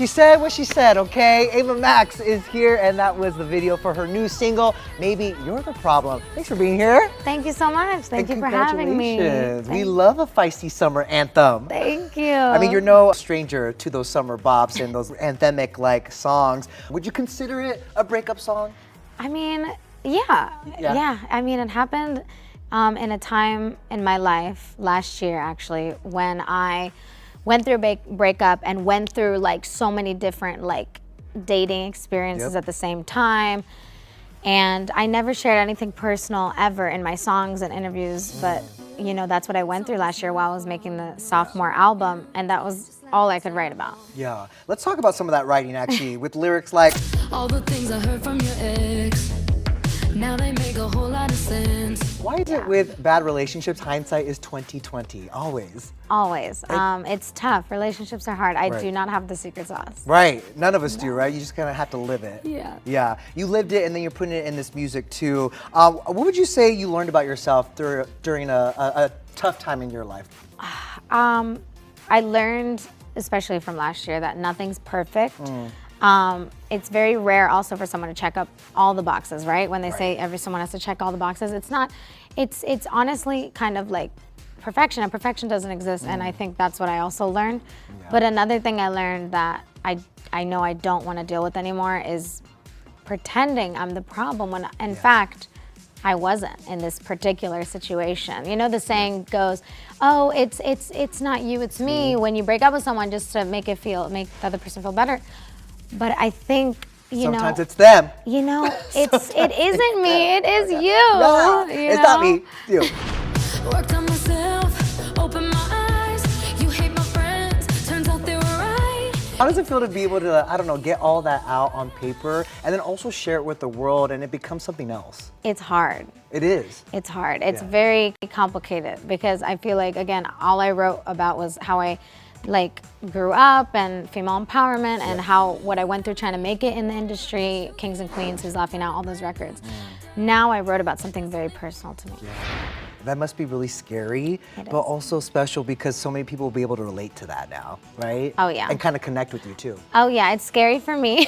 She said what she said, okay? Ava Max is here, and that was the video for her new single, Maybe You're the Problem. Thanks for being here. Thank you so much. Thank you for having me. We love a feisty summer anthem. Thank you. I mean, you're no stranger to those summer bops and those anthemic-like songs. Would you consider it a breakup song? I mean, yeah. I mean, it happened in a time in my life, last year actually, when I went through a breakup and went through like so many different like dating experiences at the same time. And I never shared anything personal ever in my songs and interviews, but you know, that's what I went through last year while I was making the sophomore album, and that was all I could write about. Yeah, let's talk about some of that writing actually, with lyrics like, all the things I heard from your ex, now they make a whole lot of sense. Why is it with bad relationships, hindsight is 20/20, always? Always. It's tough. Relationships are hard. I do not have the secret sauce. Right. None of us do, right? You just kind of have to live it. Yeah. Yeah. You lived it, and then you're putting it in this music too. What would you say you learned about yourself during a tough time in your life? I learned, especially from last year, that nothing's perfect. It's very rare also for someone to check up all the boxes, right? When they say someone has to check all the boxes, it's not. It's honestly kind of like perfection, and perfection doesn't exist, and I think that's what I also learned. But another thing I learned that I know I don't want to deal with anymore is pretending I'm the problem when in fact I wasn't in this particular situation. You know, the saying goes, oh, it's not you, it's me, when you break up with someone just to make the other person feel better. But I think, sometimes it's them. You know, it isn't me, it is you. No, it's not me, it's you. Worked on myself, opened my eyes, you hate my friends, turns out they were right. How does it feel to be able to, I don't know, get all that out on paper and then also share it with the world and it becomes something else? It's hard. It is. It's hard. It's very complicated because I feel like, again, all I wrote about was how I like grew up and female empowerment and what I went through trying to make it in the industry, Kings and Queens, Who's Laughing Out, all those records. Now I wrote about something very personal to me. That must be really scary, but also special because so many people will be able to relate to that now, right? Oh yeah. And kind of connect with you too. Oh yeah, it's scary for me.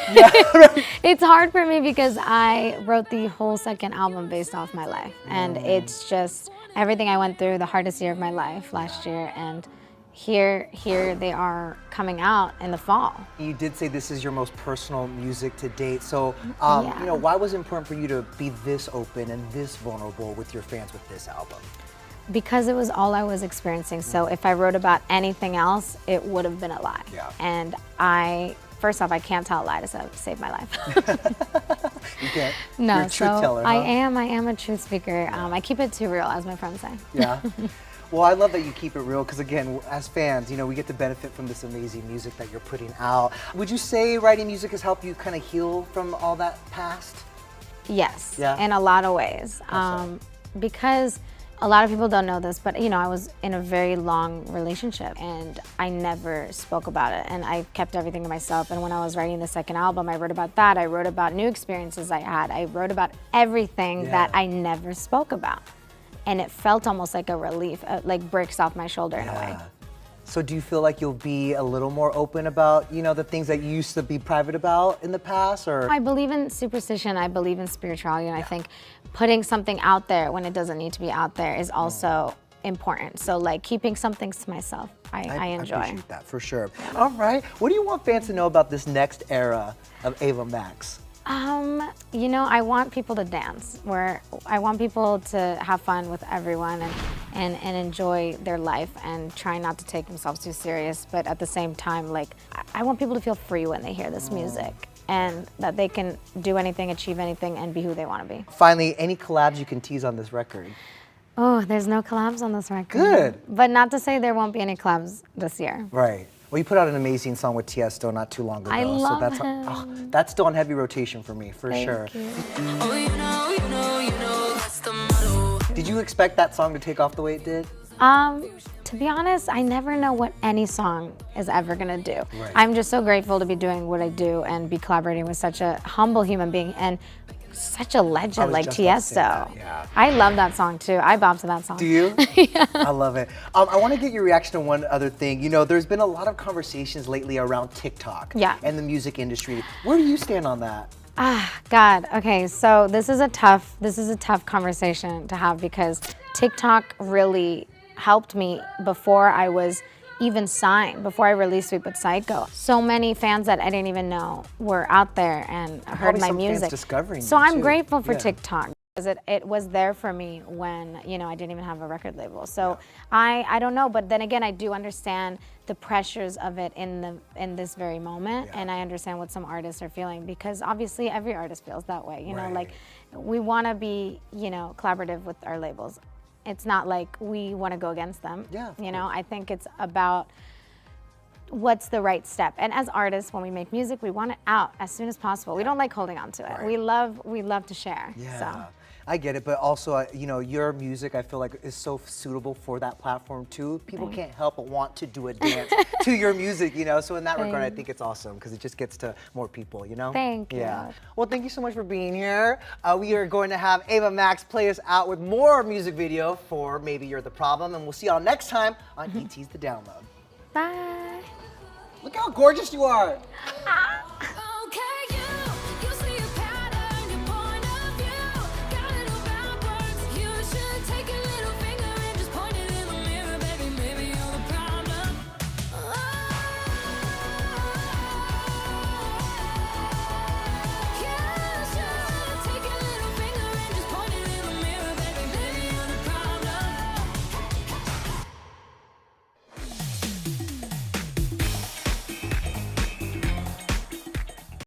It's hard for me because I wrote the whole second album based off my life. And it's just everything I went through, the hardest year of my life last year, and here they are coming out in the fall. You did say this is your most personal music to date, so you know, why was it important for you to be this open and this vulnerable with your fans with this album? Because it was all I was experiencing, so if I wrote about anything else, it would have been a lie. And first off, I can't tell a lie to save my life. You can't? No, you're a truth teller, huh? I am a truth speaker. I keep it too real, as my friends say. Yeah. Well, I love that you keep it real because, again, as fans, you know, we get to benefit from this amazing music that you're putting out. Would you say writing music has helped you kind of heal from all that past? Yes, Yeah? in a lot of ways. Because a lot of people don't know this, but, you know, I was in a very long relationship and I never spoke about it, and I kept everything to myself. And when I was writing the second album, I wrote about that. I wrote about new experiences I had. I wrote about everything that I never spoke about. And it felt almost like a relief, like bricks off my shoulder in a way. So do you feel like you'll be a little more open about, you know, the things that you used to be private about in the past, or? I believe in superstition, I believe in spirituality, and I think putting something out there when it doesn't need to be out there is also important. So like keeping some things to myself, I enjoy. I appreciate that, for sure. All right, what do you want fans to know about this next era of Ava Max? You know, I want people to dance, I want people to have fun with everyone and enjoy their life and try not to take themselves too serious, but at the same time, like, I want people to feel free when they hear this music and that they can do anything, achieve anything, and be who they want to be. Finally, any collabs you can tease on this record? Oh, there's no collabs on this record. Good. But not to say there won't be any collabs this year. Right. Well, you put out an amazing song with Tiesto not too long ago. I love that's him. That's still on heavy rotation for me, for sure. Thank you. Oh, you know, that's the motto. Did you expect that song to take off the way it did? To be honest, I never know what any song is ever gonna do. I'm just so grateful to be doing what I do and be collaborating with such a humble human being and such a legend like just about to say that, Tiesto. yeah. I love that song too. I bop to that song. Do you? I love it. I want to get your reaction to one other thing. You know, there's been a lot of conversations lately around TikTok and the music industry. Where do you stand on that? God. Okay, so this is a tough conversation to have because TikTok really helped me before I was even signed, before I released Sweet But Psycho. So many fans that I didn't even know were out there and heard my music. Fans discovering so you I'm too. grateful for TikTok. Because it was there for me when, you know, I didn't even have a record label. So I don't know, but then again, I do understand the pressures of it in this very moment, and I understand what some artists are feeling because obviously every artist feels that way. You know, like we want to be, you know, collaborative with our labels. It's not like we want to go against them. Yeah, you know, I think it's about what's the right step. And as artists, when we make music, we want it out as soon as possible. We don't like holding on to it. We love to share. Yeah. So. I get it, but also, you know, your music, I feel like, is so suitable for that platform too. People can't help but want to do a dance to your music, you know. So in that regard, I think it's awesome because it just gets to more people, you know. Thank you. Yeah. Well, thank you so much for being here. We are going to have Ava Max play us out with more music video for Maybe You're the Problem, and we'll see y'all next time on ET's The Download. Bye. Look how gorgeous you are.